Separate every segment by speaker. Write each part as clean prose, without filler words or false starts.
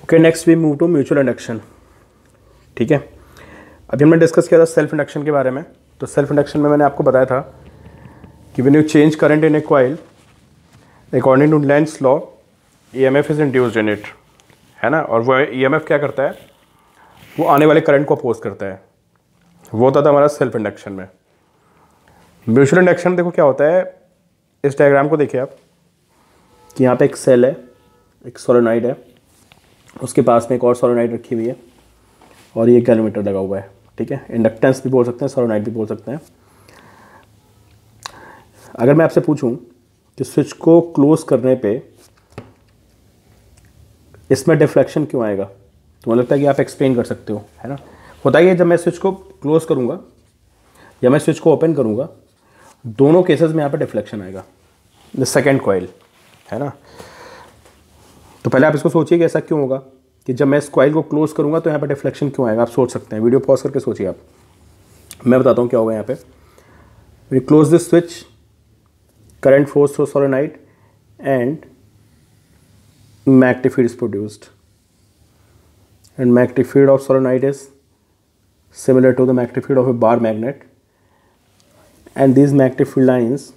Speaker 1: Okay, next we move to mutual induction. ठीक है, अभी हमने डिस्कस किया था सेल्फ इंडक्शन के बारे में। तो सेल्फ इंडक्शन में मैंने आपको बताया था कि when you change current in a coil according to Lenz law EMF is induced in it, है ना। और वो ईएमएफ क्या करता है, वो आने वाले करंट को अपोज करता है। वो होता था हमारा सेल्फ इंडक्शन में। म्यूचुअल इंडक्शन देखो क्या होता है, इस डायग्राम को देखिए आप कि यहाँ पे एक सेल है, एक सोलेनॉइड है, उसके पास में एक और सोलेनॉइड रखी हुई है और ये गैल्वेनोमीटर लगा हुआ है। ठीक है, इंडक्टेंस भी बोल सकते हैं, सोलेनॉइड भी बोल सकते हैं। अगर मैं आपसे पूछूं कि स्विच को क्लोज करने पे इसमें डिफ्लेक्शन क्यों आएगा, तो मुझे लगता है कि आप एक्सप्लेन कर सकते हो, है ना। होता है जब मैं स्विच को क्लोज करूंगा या मैं स्विच को ओपन करूंगा, दोनों केसेस में यहाँ पे डिफ्लेक्शन आएगा। द सेकेंड कॉइल, है ना। तो पहले आप इसको सोचिए कि ऐसा क्यों होगा कि जब मैं इस कॉइल को क्लोज करूंगा तो यहाँ पे डिफ्लेक्शन क्यों आएगा। आप सोच सकते हैं, वीडियो पॉज करके सोचिए आप, मैं बताता हूँ क्या होगा यहाँ पे। We close this switch, current flows through solenoid and magnetic field is produced, and magnetic field of solenoid is similar to the magnetic field of a bar magnet, and these magnetic field lines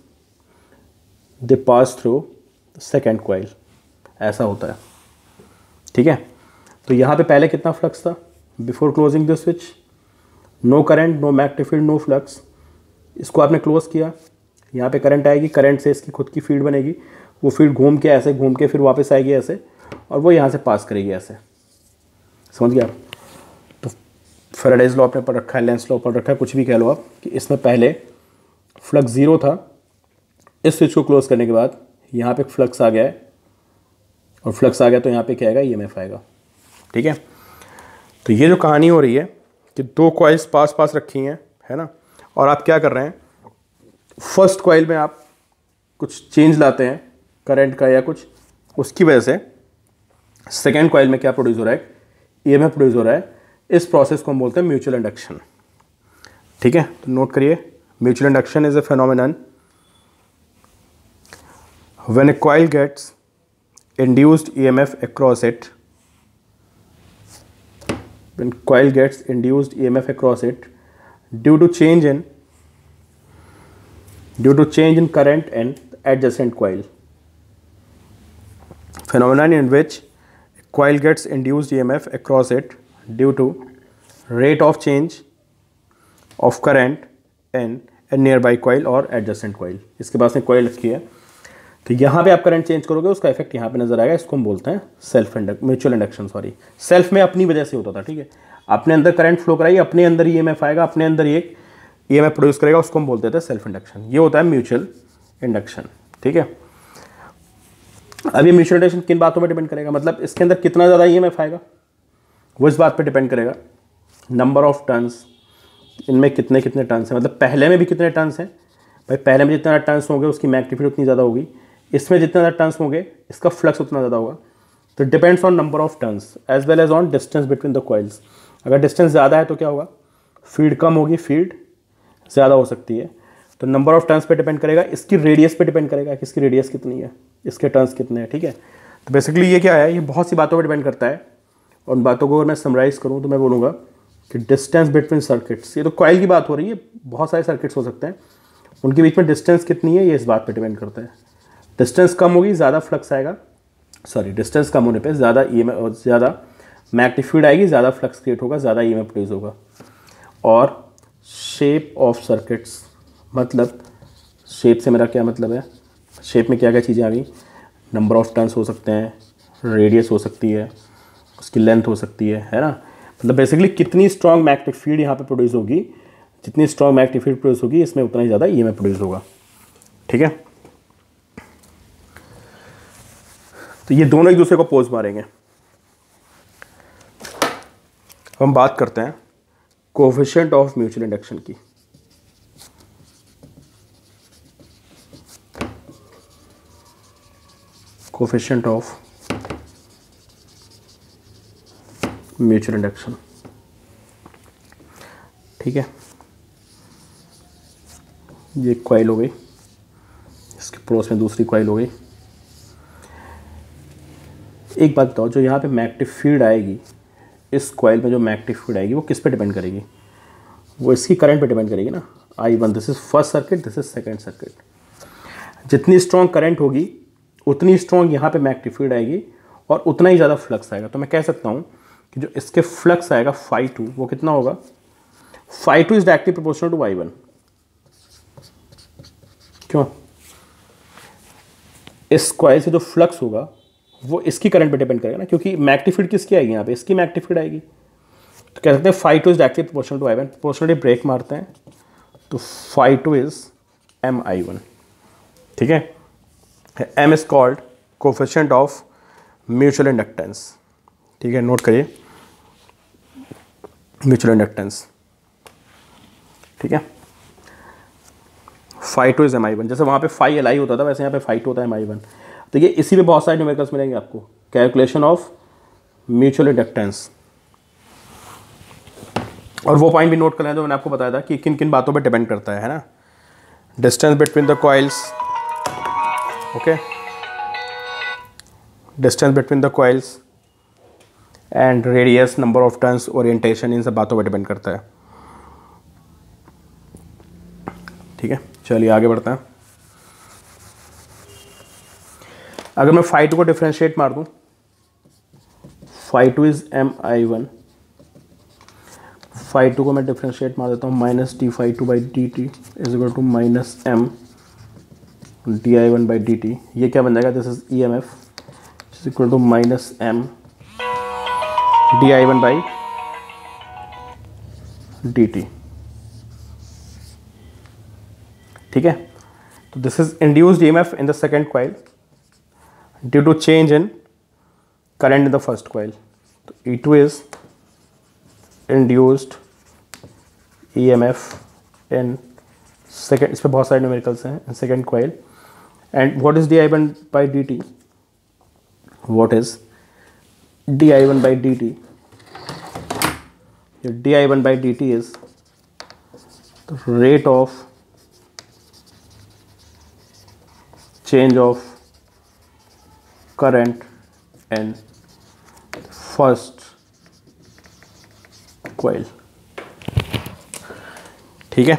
Speaker 1: they pass through the second coil। ऐसा होता है, ठीक है। तो यहाँ पे पहले कितना फ्लक्स था before closing the switch, no current, no magnetic field, no flux. इसको आपने क्लोज किया, यहाँ पे करंट आएगी, करंट से इसकी खुद की फील्ड बनेगी, वो फील्ड घूम के ऐसे घूम के फिर वापस आएगी ऐसे, और वो यहाँ से पास करेगी ऐसे। समझ गया आप। तो फैराडेज लॉ आपने पढ़ रखा है, लेंस लॉ पढ़ रखा है, कुछ भी कह लो आप, कि इसमें पहले फ्लक्स ज़ीरो था, इस स्विच को क्लोज करने के बाद यहाँ पे फ्लक्स आ गया है, और फ्लक्स आ गया तो यहाँ पे क्या आएगा, ईएमएफ आएगा। ठीक है, तो ये जो कहानी हो रही है कि दो कॉइल्स पास पास रखी हैं, है ना, और आप क्या कर रहे हैं, फर्स्ट कॉइल में आप कुछ चेंज लाते हैं करंट का या कुछ, उसकी वजह से सेकेंड कॉइल में क्या प्रोड्यूस हो रहा है, ईएमएफ प्रोड्यूस हो रहा है। इस प्रोसेस को हम बोलते हैं म्यूचुअल इंडक्शन। ठीक है, तो नोट करिए, mutual induction is a phenomenon when a coil gets induced EMF across it, when coil gets induced EMF across it due to change in current and adjacent coil. Phenomenon in which a coil gets induced EMF across it due to rate of change of current in a nearby coil or adjacent coil. इसके पास में coil रखी है, तो यहाँ पे आप current change करोगे, उसका इफेक्ट यहाँ पे नजर आएगा। इसको हम बोलते हैं म्यूचुअल इंडक्शन। सेल्फ में अपनी वजह से होता था। ठीक है, अपने अंदर करंट फ्लो कराइए, अपने अंदर ईएमएफ आएगा, अपने अंदर एक ईएमएफ प्रोड्यूस करेगा, उसको हम बोलते थे सेल्फ इंडक्शन। ये होता है म्यूचुअल इंडक्शन। ठीक है, अब ये म्यूचुअल इंडक्शन किन बातों पर डिपेंड करेगा, मतलब इसके अंदर कितना ज़्यादा ईएमएफ आएगा, वो इस बात पर डिपेंड करेगा। नंबर ऑफ टर्न्स, इनमें कितने कितने टर्न्स हैं, मतलब पहले में भी कितने टर्न्स हैं। भाई पहले में जितना टर्न्स होंगे उसकी मैग्नेटिक फील्ड उतनी ज़्यादा होगी, इसमें जितने ज़्यादा टर्न्स होंगे इसका फ्लक्स उतना ज़्यादा होगा। तो depends on number of turns as well as on distance between the coils. अगर डिस्टेंस ज़्यादा है तो क्या होगा, फील्ड कम होगी, फील्ड ज़्यादा हो सकती है। तो नंबर ऑफ टर्न्स पे डिपेंड करेगा, इसकी रेडियस पे डिपेंड करेगा कि इसकी रेडियस कितनी है, इसके टर्न्स कितने हैं। ठीक है, तो बेसिकली ये क्या है, ये बहुत सी बातों पर डिपेंड करता है। और उन बातों को अगर मैं समराइज़ करूँ तो मैं बोलूँगा कि डिस्टेंस बिटवीन सर्किट्स, ये तो कॉइल की बात हो रही है, बहुत सारे सर्किट्स हो सकते हैं, उनके बीच में डिस्टेंस कितनी है ये इस बात पर डिपेंड करता है। डिस्टेंस कम होगी ज़्यादा फ्लक्स आएगा, डिस्टेंस कम होने पे ज़्यादा ईएमएफ, ज़्यादा मैग्नेटिक फील्ड आएगी, ज़्यादा फ्लक्स क्रिएट होगा, ज़्यादा ईएमएफ प्रोड्यूस होगा। और शेप ऑफ सर्किट्स, मतलब शेप से मेरा क्या मतलब है, शेप में क्या क्या चीज़ें आ गई, नंबर ऑफ टर्न्स हो सकते हैं, रेडियस हो सकती है, उसकी लेंथ हो सकती है ना। मतलब बेसिकली कितनी स्ट्रॉन्ग मैग्नेटिक फील्ड यहाँ पे प्रोड्यूस होगी, जितनी स्ट्रॉन्ग मैग्नेटिक फील्ड प्रोड्यूस होगी इसमें उतना ही ज़्यादा ईएमएफ प्रोड्यूस होगा। ठीक है, तो ये दोनों एक दूसरे को पोज मारेंगे। हम बात करते हैं कोएफिशिएंट ऑफ म्यूचुअल इंडक्शन की। Coefficient of mutual induction. ठीक है, ये कॉइल हो गई, इसके पड़ोस में दूसरी कॉइल हो गई। एक बात बताओ, जो यहाँ पे मैग्नेटिक फील्ड आएगी इस कॉइल में, जो मैग्नेटिक फील्ड आएगी वो किस पे डिपेंड करेगी? वो इसकी करंट पे डिपेंड करेगी ना। I1, this is first circuit, this is second circuit. जितनी स्ट्रॉन्ग करंट होगी उतनी स्ट्रॉन्ग यहाँ पे मैग्नेटिक फील्ड आएगी और उतना ही ज़्यादा फ्लक्स आएगा। तो मैं कह सकता हूँ कि जो इसके फ्लक्स आएगा φ2 वो कितना होगा? φ2 is directly proportional to I1। क्यों? इस कॉइल से जो फ्लक्स होगा वो इसकी करंट पे डिपेंड करेगा ना, क्योंकि मैग्नेटिक फील्ड किसकी आएगी यहाँ पे? इसकी मैग्नेटिक फील्ड आएगी। तो कह सकते हैं φ2 is directly proportional to I1। Proportionally break मारते हैं तो φ2 इज MI1। ठीक है, M is called coefficient of mutual inductance. ठीक है, नोट करिए, म्यूचुअल इंडक्टेंस। ठीक है, φ2 इज MI1। जैसे वहाँ पे φLI होता था वैसे यहाँ पे φ2 होता है MI1। तो ये इसी में बहुत सारे न्यूमेरिकल्स मिलेंगे आपको। कैलकुलेशन ऑफ म्यूचुअल इंडक्टेंस, और वो पॉइंट भी नोट कर लें जो मैंने आपको बताया था कि किन किन बातों पे डिपेंड करता है ना। Distance between the coils, okay, distance between the coils and radius, number of turns, orientation, इन सब बातों पे डिपेंड करता है। ठीक है, चलिए आगे बढ़ते हैं। अगर मैं φ2 को डिफरेंशिएट मार दूं, φ2 इज MI1, φ2 को मैं डिफरेंशिएट मार देता हूँ minus dφ2/dt is equal to minus M di1/dt। ये क्या बन जाएगा? This is EMF is equal to minus M di1/dt। ठीक है, तो this is induced EMF in the second coil due to change in current in the first coil. तो E2 is induced EMF in second, इस पर बहुत सारे numericals हैं, in second coil. And what is di1/dt? What is di1/dt? di1/dt is the rate of change of current in first coil। ठीक है,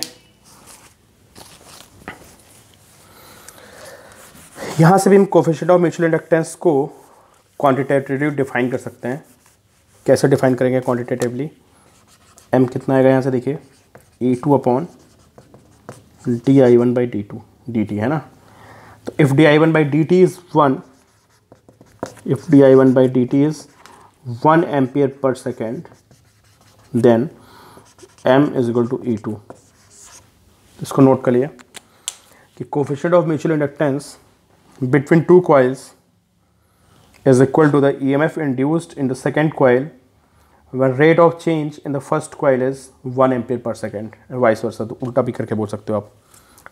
Speaker 1: यहां से भी हम कोफिशिएंट ऑफ म्यूचुअल इंडक्टेंस को क्वांटिटेटिवली डिफाइन कर सकते हैं। कैसे डिफाइन करेंगे क्वांटिटेटिवली? M कितना आएगा यहाँ से देखिए, E2/di1/dt है ना। तो if di1/dt is 1, if di1/dt is 1 ampere per second, then M is equal to E2। इसको नोट कर लिया कि coefficient of mutual inductance between two coils is equal to the EMF induced in the second coil when rate of change in the first coil is 1 ampere per second, vice versa। तो उल्टा भी करके बोल सकते हो आप।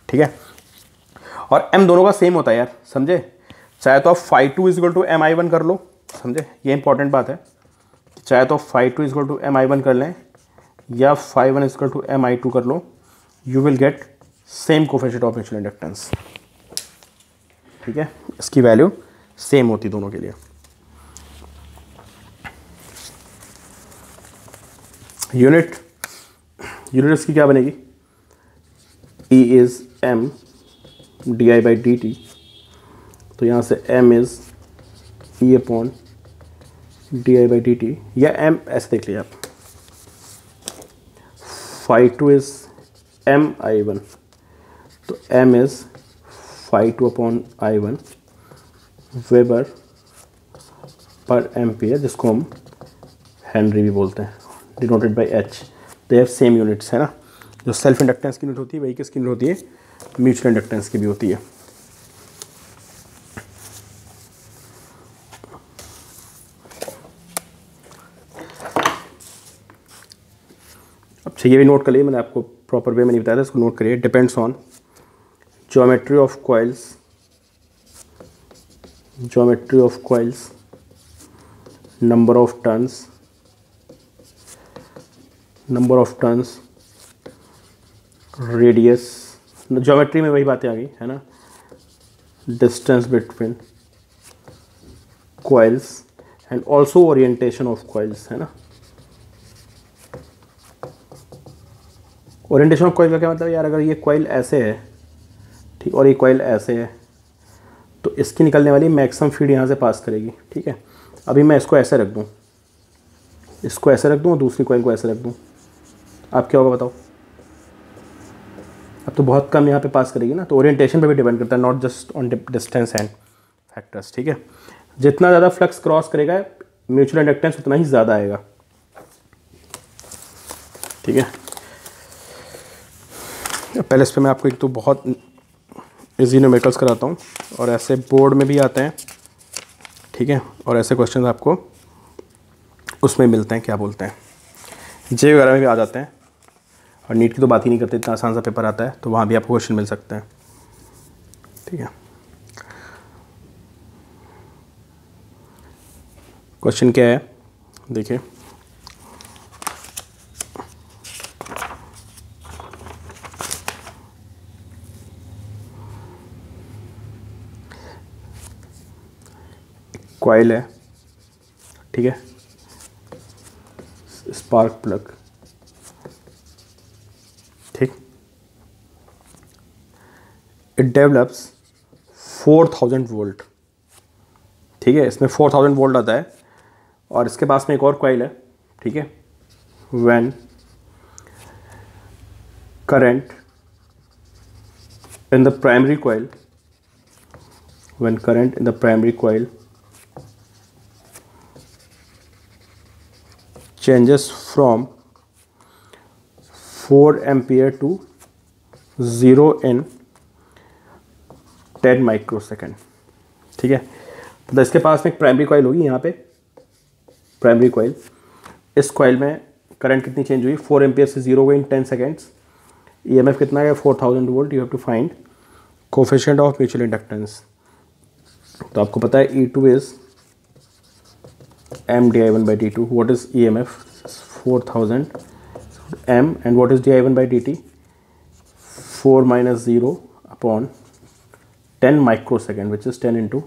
Speaker 1: ठीक है, और M दोनों का सेम होता है यार, समझे? चाहे तो आप φ2 इज इक्वल टू MI1 कर लो, समझे? ये इंपॉर्टेंट बात है। चाहे तो φ2 इज इक्वल टू MI1 कर लें या φ1 इज इक्वल टू MI2 कर लो, you will get same coefficient of mutual inductance. ठीक है, इसकी वैल्यू सेम होती दोनों के लिए। यूनिट इसकी क्या बनेगी? E is M di/dt। तो यहाँ से M इज E/di/dt, या M ऐसे देख लिया आप, φ2 इज MI1, तो M इज φ2/I1 वेबर पर एम्पियर, जिसको हम हेनरी भी बोलते हैं, denoted by H। They have same units है ना। जो सेल्फ इंडक्टेंस की यूनिट होती है वही किसकी यूनिट होती है? म्यूचुअल इंडक्टेंस की भी होती है। अब ये भी नोट कर लिए, मैंने आपको प्रॉपर वे में नहीं बताया था, इसको नोट करिए। Depends on geometry of coils, number of turns, radius, geometry में वही बातें आ गई है ना, distance between coils and also orientation of coils, है ना। ओरिएंटेशन ऑफ कॉइल का क्या मतलब यार, अगर ये कॉइल ऐसे है ठीक, और ये कॉइल ऐसे है, तो इसकी निकलने वाली मैक्सिमम फीड यहाँ से पास करेगी, ठीक है। अभी मैं इसको ऐसे रख दूँ, इसको ऐसे रख दूँ और दूसरी कॉइल को ऐसे रख दूँ, अब क्या होगा बताओ। अब तो बहुत कम यहाँ पे पास करेगी ना। तो ओरिएंटेशन पे भी डिपेंड करता है, not just on distance and factors, ठीक है। जितना ज़्यादा फ्लक्स क्रॉस करेगा म्यूचुअल इंडक्टेंस उतना ही ज़्यादा आएगा, ठीक है। पहले इस पर मैं आपको एक तो बहुत इजी न्यूमेरिकल्स कराता हूँ, और ऐसे बोर्ड में भी आते हैं, ठीक है, और ऐसे क्वेश्चन आपको उसमें मिलते हैं, क्या बोलते हैं, जे वगैरह में भी आ जाते हैं। और नीट की तो बात ही नहीं करते, इतना आसान सा पेपर आता है, तो वहाँ भी आपको क्वेश्चन मिल सकते हैं, ठीक है। क्वेश्चन क्या है देखिए, कॉइल है, ठीक है, स्पार्क प्लग, ठीक, इट डेवलप्स 4000 वोल्ट, ठीक है, इसमें 4000 वोल्ट आता है। और इसके पास में एक और कॉइल है, ठीक है, when current in the primary coil, when current in the primary coil changes from 4 ampere to 0 in 10 microsecond, ठीक है। तो इसके पास में एक प्राइमरी कॉइल होगी, यहाँ पे प्राइमरी कॉइल, इस कॉइल में करंट कितनी चेंज हुई, 4 एम्पियर से 0 हुई इन 10 सेकेंड्स। ईएमएफ कितना है, 4000 volt. You have to find coefficient of mutual inductance. तो आपको पता है E2 is m di1 by dt. What is EMF? 4000 m, and what is di1 by dt? 4 minus 0 upon 10 microsecond, which is 10 into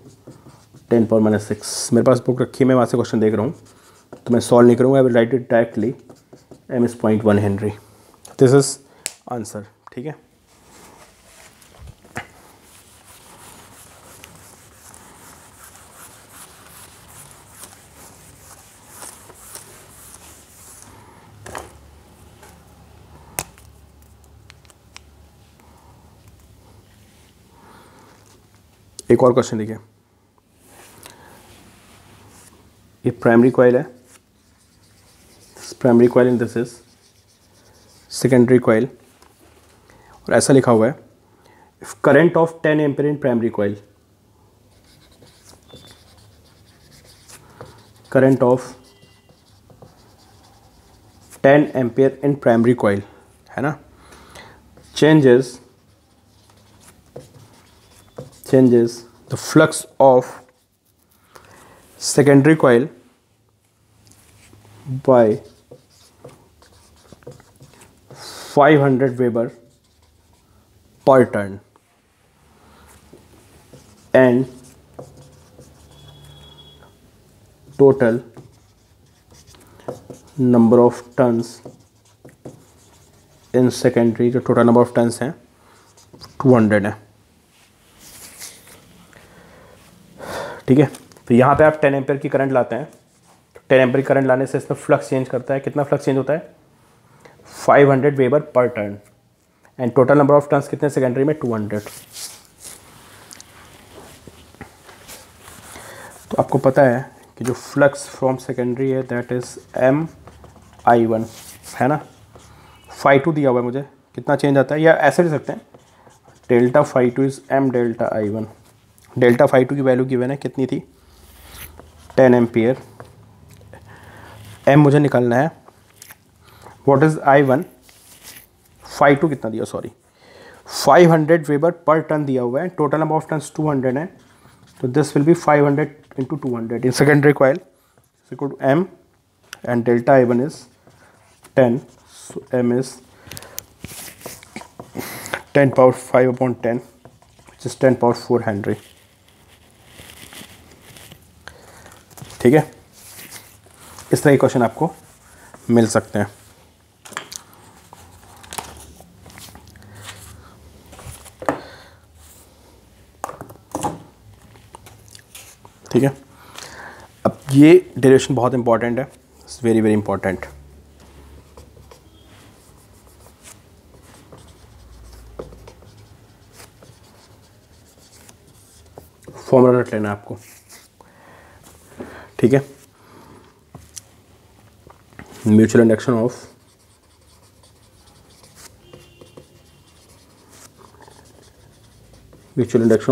Speaker 1: 10 power minus 6. मेरे पास book रखी है, मैं वहाँ से क्वेश्चन देख रहा हूँ, तो मैं सॉल्व नहीं करूँगा, I will write it directly. m is 0.1 Henry, this is answer, ठीक है। एक और क्वेश्चन देखिए, ये प्राइमरी कॉइल है, primary coil, in this is secondary coil, और ऐसा लिखा हुआ है, if current of 10 ampere in primary coil, current of 10 ampere in primary coil, है ना, changes the flux of secondary coil by 500 Weber per turn, and total number of turns in secondary, जो total number of turns हैं 200 है, ठीक है। तो यहाँ पे आप 10 एम्पियर की करंट लाते हैं, 10 एम्पियर करंट लाने से इसमें फ्लक्स चेंज करता है, कितना फ्लक्स चेंज होता है, 500 वेबर पर turn, and total number of turns कितने सेकेंडरी में, 200। तो आपको पता है कि जो फ्लक्स फ्रॉम सेकेंडरी है दैट इज MI1, है ना। φ2 दिया हुआ है मुझे, कितना चेंज आता है, या ऐसे लिख सकते हैं, delta φ2 is M delta I1। Delta φ2 की वैल्यू गिवन है, कितनी थी, 10 एम्पियर, M मुझे निकालना है, व्हाट इज I1, φ2 कितना दिया, सॉरी 500 वेबर पर टन दिया हुआ है, टोटल नंबर ऑफ टन्स 200 है, तो this will be 500 into 200 in secondary coil is equal to M, and delta I1 is 10, so M is 10 power 5 upon 10, which is 10 power 4 Henry, ठीक है। इस तरह के क्वेश्चन आपको मिल सकते हैं। ठीक है, अब ये डेरिवेशन बहुत इंपॉर्टेंट है, it's very very important. Formula रट लेना आपको, ठीक है। Mutual induction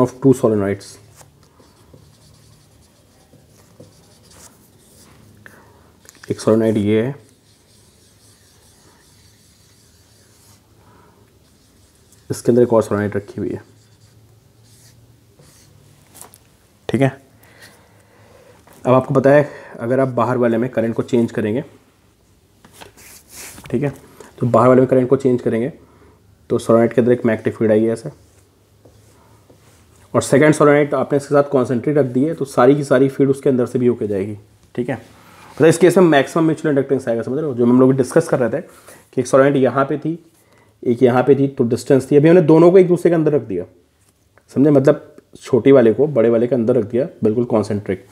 Speaker 1: of two solenoids. एक सोलेनॉइड ये है, इसके अंदर एक और सोलेनॉइड रखी हुई है, ठीक है। अब आपको पता है अगर आप बाहर वाले में करंट को चेंज करेंगे, ठीक है, तो बाहर वाले में करंट को चेंज करेंगे तो सोलेनॉइड के अंदर एक मैग्नेटिक फील्ड आएगी ऐसे, और सेकंड सोलेनॉइड आपने इसके साथ कॉन्सेंट्रेट रख दी है तो सारी की सारी फील्ड उसके अंदर से भी होके जाएगी, ठीक है। तो इस केस में मैक्सिमम म्यूचुअल इंडक्टेंस आएगा, समझ रहे हो। जो हम लोग डिस्कस कर रहे थे कि एक सोलेनॉइड यहाँ पे थी, एक यहाँ पे थी, तो डिस्टेंस थी, अभी हमने दोनों को एक दूसरे के अंदर रख दिया, समझे, मतलब छोटी वाले को बड़े वाले के अंदर रख दिया, बिल्कुल कॉन्सेंट्रिक।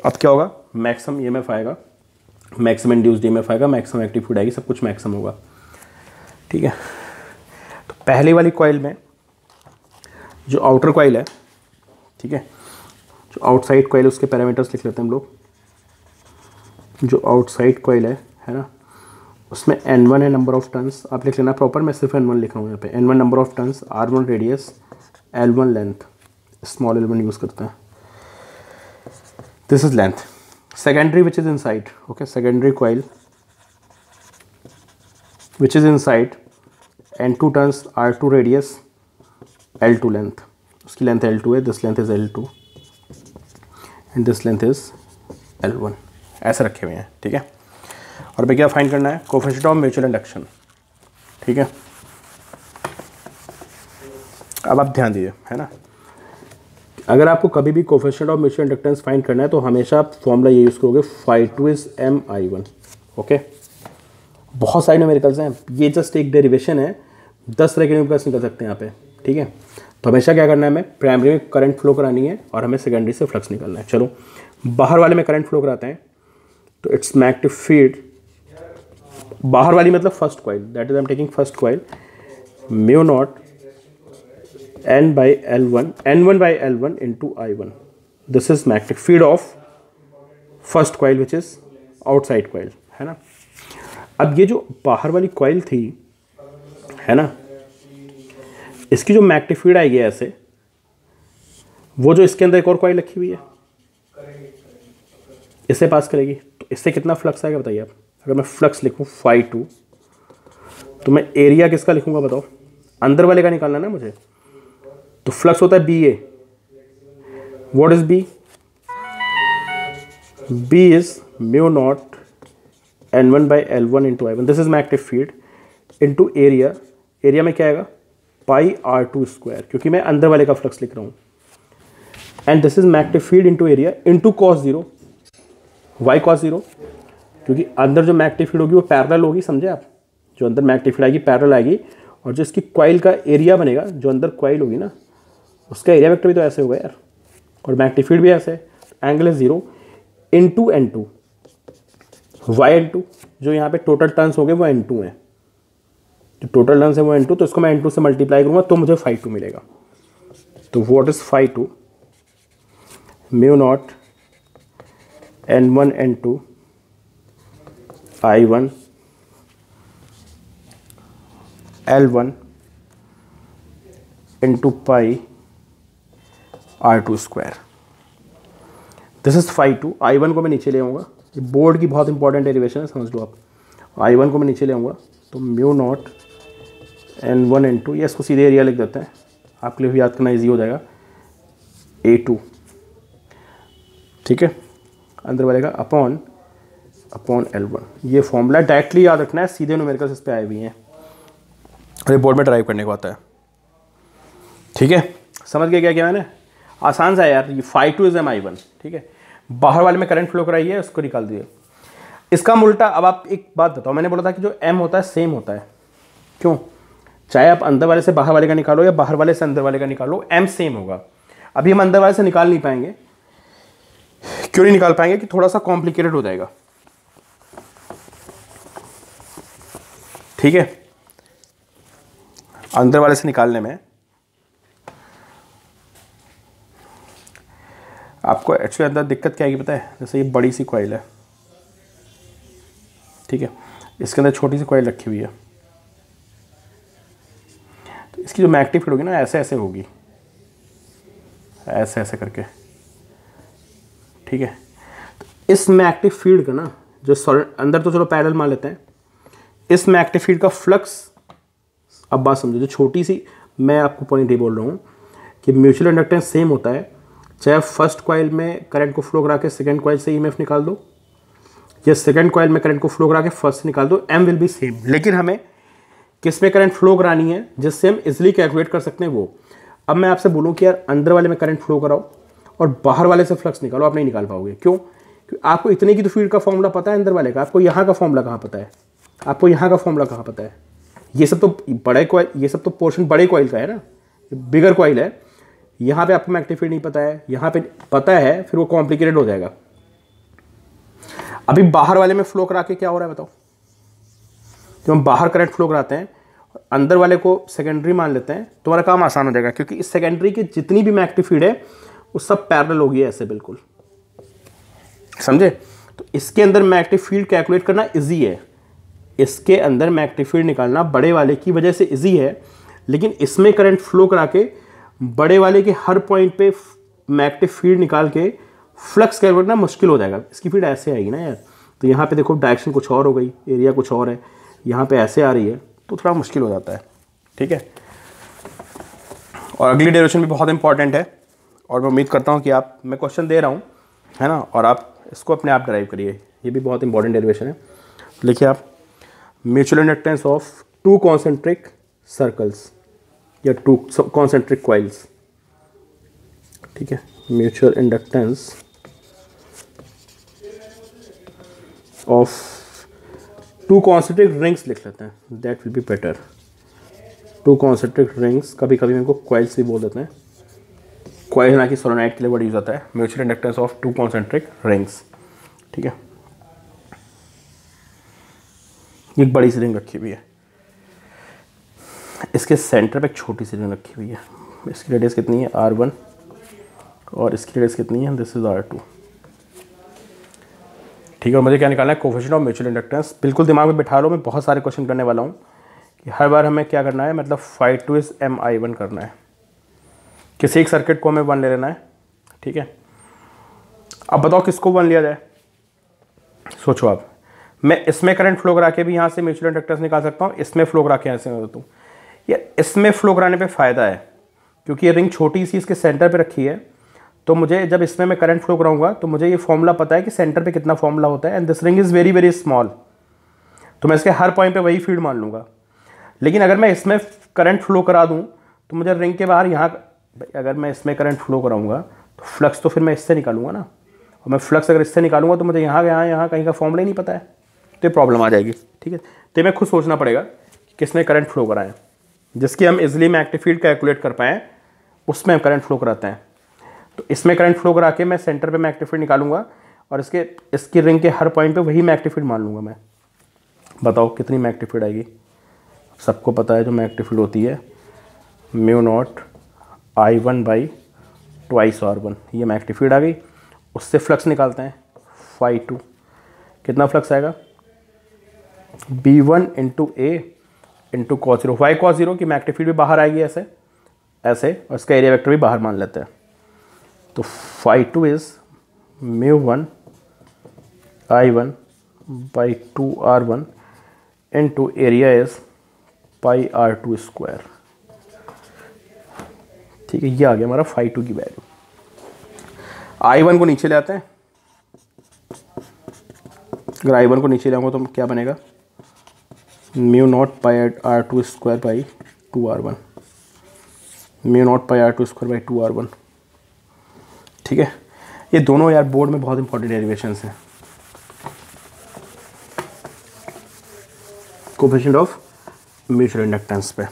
Speaker 1: अब क्या होगा, मैक्सिमम ईएमएफ आएगा, मैक्सिमम इंड्यूस्ड ईएमएफ आएगा, मैक्सिमम एक्टिव फील्ड आएगी, सब कुछ मैक्सिमम होगा, ठीक है। तो पहले वाली कॉइल में जो आउटर कॉइल है, ठीक है, जो आउटसाइड कॉइल उसके पैरामीटर्स लिख लेते हैं हम लोग। जो आउटसाइड कॉइल है ना, उसमें N1 है नंबर ऑफ टर्न्स, आप लिख लेना प्रॉपर, मैं सिर्फ N1 लिख रहा हूँ यहाँ पे। N1 number of turns, R1 radius, L1 length, small L1 use करते हैं, this is length. Secondary which is inside, okay, secondary coil which is inside, N2 turns, R2 radius, L2 length, उसकी length L2 है, this length is L2 and this length is L1, ऐसे रखे हुए हैं, ठीक है। और भाई क्या फाइंड करना है, कोएफिशिएंट ऑफ म्यूचुअल इंडक्शन, ठीक है। अब आप ध्यान दीजिए, है ना, अगर आपको कभी भी coefficient of mutual inductance find करना है तो हमेशा आप फॉर्मूला ये यूज़ करोगे, φ2 इज mi1, ओके। बहुत सारे न्यूमेरिकल्स हैं, ये जस्ट एक डेरिवेशन है, 10 तरह के न्यूमेरिकल्स निकल सकते हैं यहाँ पे, ठीक है। तो हमेशा क्या करना है, हमें प्राइमरी में करंट फ्लो करानी है और हमें सेकेंडरी से फ्लक्स निकालना है। चलो बाहर वाले में करंट फ्लो कराते हैं, तो इट्स मैग्नेटिक फील्ड, बाहर वाली मतलब first coil, that is I am taking first coil, mu naught N by L1, N1 by L1 into I1, this is magnetic field of first coil which is outside coil, है ना। अब ये जो बाहर वाली कॉइल थी, है ना, इसकी जो मैग्नेटिक फील्ड आएगी ऐसे, वो जो इसके अंदर एक और कॉइल रखी हुई है इससे पास करेगी, तो इससे कितना फ्लक्स आएगा बताइए आप। अगर मैं फ्लक्स लिखूँ φ2, तो मैं एरिया किसका लिखूंगा बताओ, अंदर वाले का निकालना ना मुझे, तो फ्लक्स होता है B A, what is B, B is mu naught N1 by L1 into I1, this is magnetic field into area, area में क्या आएगा पाई R2 स्क्वायर, क्योंकि मैं अंदर वाले का फ्लक्स लिख रहा हूँ, and this is magnetic field into area into cos 0, why cos 0, क्योंकि अंदर जो मैग्नेटिक फील्ड होगी वो पैरेलल होगी, समझे आप, जो अंदर मैग्नेटिक फील्ड आएगी पैरेलल आएगी, और जो इसकी कॉइल का एरिया बनेगा, जो अंदर कॉइल होगी ना, उसका एरिया वेक्टर भी तो ऐसे होगा यार, और मैग्नेटिक फील्ड भी ऐसे है, angle is 0 into N2 Y N2, जो यहाँ पे टोटल टर्न्स हो गए वो N2 हैं, जो टोटल टर्न्स है वो N2, तो इसको मैं N2 से मल्टीप्लाई करूँगा तो मुझे φ2 मिलेगा। तो what is φ2, mu naught N1 N2 I1 L1 into pi R2 square, this is φ2। I1 को मैं नीचे ले आऊँगा, ये बोर्ड की बहुत इंपॉर्टेंट डेरिवेशन है, समझ लो आप। I1 को मैं नीचे ले आऊँगा, तो म्यू नॉट N1 N2, ये इसको सीधे एरिया लिख देते हैं, आपके लिए भी याद करना ईजी हो जाएगा, A2, ठीक है, अंदर वाले का अपॉन L1। ये फॉर्मूला डायरेक्टली याद रखना है, सीधे न्यूमेरिकल्स इस पे आए हुए हैं, रिपोर्ट में ड्राइव करने को आता है, ठीक है। समझ गए क्या क्या मैंने, आसान सा है यार, ये φ2 इज mi1, ठीक है। बाहर वाले में करंट फ्लो कराई है, उसको निकाल दिए। इसका उल्टा, अब आप एक बात बताओ, मैंने बोला था कि जो m होता है सेम होता है, क्यों? चाहे आप अंदर वाले से बाहर वाले का निकालो या बाहर वाले से अंदर वाले का निकालो, m सेम होगा। अभी हम अंदर वाले से निकाल नहीं पाएंगे, क्यों नहीं निकाल पाएंगे? कि थोड़ा सा कॉम्प्लिकेटेड हो जाएगा, ठीक है। अंदर वाले से निकालने में आपको एक्चुअली अंदर दिक्कत क्या आएगी पता है? जैसे ये बड़ी सी कॉइल है, ठीक है, इसके अंदर छोटी सी कॉइल रखी हुई है, तो इसकी जो मैग्नेटिक फील्ड होगी ना, ऐसे ऐसे होगी, ऐसे ऐसे करके, ठीक है। तो इस मैग्नेटिक फील्ड का ना, जो अंदर तो चलो पैरेलल मान लेते हैं, इस मैग्नेटिक फील्ड का फ्लक्स, अब बात समझो, जो छोटी सी मैं आपको पॉइंट ये बोल रहा हूँ कि म्यूचुअल इंडक्टेंस सेम होता है, चाहे फर्स्ट कॉइल में करंट को फ्लो करा के सेकेंड कॉइल से ईएमएफ निकाल दो, या सेकेंड कॉइल में करंट को फ्लो करा के फर्स्ट से निकाल दो, एम विल बी सेम। लेकिन हमें किस में करंट फ्लो करानी है जिससे हम इजिली कैलकुलेट कर सकते हैं वो। अब मैं आपसे बोलूँ कि यार अंदर वाले में करंट फ्लो कराओ और बाहर वाले से फ्लक्स निकालो, आप नहीं निकाल पाओगे। क्यों? क्योंकि आपको इतने की तो फील्ड का फॉर्मूला पता है अंदर वाले का, आपको यहाँ का फॉर्मूला कहाँ पता है? आपको यहाँ का फॉर्मूला कहाँ पता है? ये सब तो बड़े कॉइल, ये सब तो पोर्शन बड़े कॉइल का है ना, बिगर कॉइल है। यहाँ पे आपको मैग्नेटिक फील्ड नहीं पता है, यहाँ पे पता है, फिर वो कॉम्प्लिकेटेड हो जाएगा। अभी बाहर वाले में फ्लो करा के क्या हो रहा है बताओ? जब हम बाहर करंट फ्लो कराते हैं, अंदर वाले को सेकेंडरी मान लेते हैं, तुम्हारा काम आसान हो जाएगा, क्योंकि इस सेकेंडरी की जितनी भी मैग्नेटिक फील्ड है वो सब पैरेलल होगी ऐसे, बिल्कुल, समझे? तो इसके अंदर मैग्नेटिक फील्ड कैलकुलेट करना इजी है, इसके अंदर मैग्नेटिक फील्ड निकालना बड़े वाले की वजह से इजी है, लेकिन इसमें करंट फ्लो करा के बड़े वाले के हर पॉइंट पे मैग्नेटिक फील्ड निकाल के फ्लक्स कैलकुलेट करना मुश्किल हो जाएगा। इसकी फील्ड ऐसे आएगी ना यार, तो यहाँ पे देखो डायरेक्शन कुछ और हो गई, एरिया कुछ और है, यहाँ पे ऐसे आ रही है, तो थोड़ा मुश्किल हो जाता है, ठीक है। और अगली डेरिवेशन भी बहुत इंपॉर्टेंट है, और मैं उम्मीद करता हूँ कि आप, मैं क्वेश्चन दे रहा हूँ, है ना, और आप इसको अपने आप ड्राइव करिए, ये भी बहुत इंपॉर्टेंट डेरिवेशन है। लिखिए आप, mutual inductance of to concentric circles या टू कॉन्सेंट्रिक कॉइल्स, ठीक है। Mutual inductance of to concentric rings लिख लेते हैं, that will be better. To concentric rings, कभी कभी इनको कॉइल्स भी बोल देते हैं, कॉइल ना कि सोलेनॉइड के लिए वर्ड यूज होता है। Mutual inductance of to concentric rings, ठीक है। एक बड़ी सी रिंग रखी हुई है, इसके सेंटर पे एक छोटी सी रिंग रखी हुई है, इसकी रेडियस कितनी है? R1, और इसकी रेडियस कितनी है? दिस इज R2, ठीक है। और मुझे क्या निकालना है? Coefficient of mutual inductance. बिल्कुल दिमाग में बिठा लो, मैं बहुत सारे क्वेश्चन करने वाला हूँ कि हर बार हमें क्या करना है, मतलब phi2 इज MI1 करना है। किसी एक सर्किट को हमें 1 ले लेना है, ठीक है। अब बताओ किसको 1 लिया जाए, सोचो आप। मैं इसमें करंट फ्लो करा के भी यहाँ से म्यूचुअल इंडक्टेंस निकाल सकता हूँ, इसमें फ्लो करा के ऐसे निकाल सकता हूँ। या इसमें फ्लो कराने पे फ़ायदा है, क्योंकि ये रिंग छोटी सी इसके सेंटर पे रखी है, तो मुझे जब इसमें मैं करंट फ्लो कराऊंगा तो मुझे ये फॉर्मूला पता है कि सेंटर पे कितना फॉर्मूला होता है, and this ring is very very small, तो मैं इसके हर पॉइंट पे वही फील्ड मान लूँगा। लेकिन अगर मैं इसमें करंट फ्लो करा दूँ तो मुझे रिंग के बाहर यहाँ, अगर मैं इसमें करंट फ्लो कराऊंगा तो फ्लक्स तो फिर मैं इससे निकालूंगा ना, और मैं फ्लक्स अगर इससे निकालूंगा तो मुझे यहाँ कहीं का फॉर्मूला ही नहीं पता है, तो ये प्रॉब्लम आ जाएगी, ठीक है। तो मैं खुद सोचना पड़ेगा कि किसने करंट फ्लो कराए, जिसकी हम इजिली मैग्नेटिक फील्ड कैलकुलेट कर पाएँ, उसमें हम करंट फ्लो कराते हैं। तो इसमें करंट फ्लो करा के मैं सेंटर पे मैग्नेटिक फील्ड निकालूंगा, और इसकी रिंग के हर पॉइंट पे वही मैग्नेटिक फील्ड मान लूँगा मैं। बताओ कितनी मैग्नेटिक फील्ड आएगी? सबको पता है जो मैग्नेटिक फील्ड होती है μ0 I1 बाई ट्वाइस R1, ये मैग्नेटिक फील्ड आ गई। उससे फ्लक्स निकालते हैं, phi2 कितना फ्लक्स आएगा? B1 into A into cos 0, y cos 0 की मैग्नेटिक फील्ड भी बाहर आएगी ऐसे ऐसे, और इसका एरिया वेक्टर भी बाहर मान लेते हैं। तो phi2 is μ1 I1 by 2R1 into area is pi R2 square, ठीक है। ये आ गया हमारा phi2 की वैल्यू। I1 को नीचे ले आते हैं, अगर I1 को नीचे लाऊंगा तो क्या बनेगा? μ0 pi R2 square by 2R1, μ0 pi R2 square by 2R1, ठीक है। ये दोनों यार बोर्ड में बहुत इंपॉर्टेंट डेरिवेशंस हैं। कोफिशिएंट ऑफ म्यूचुअल इंडक्टेंस पे।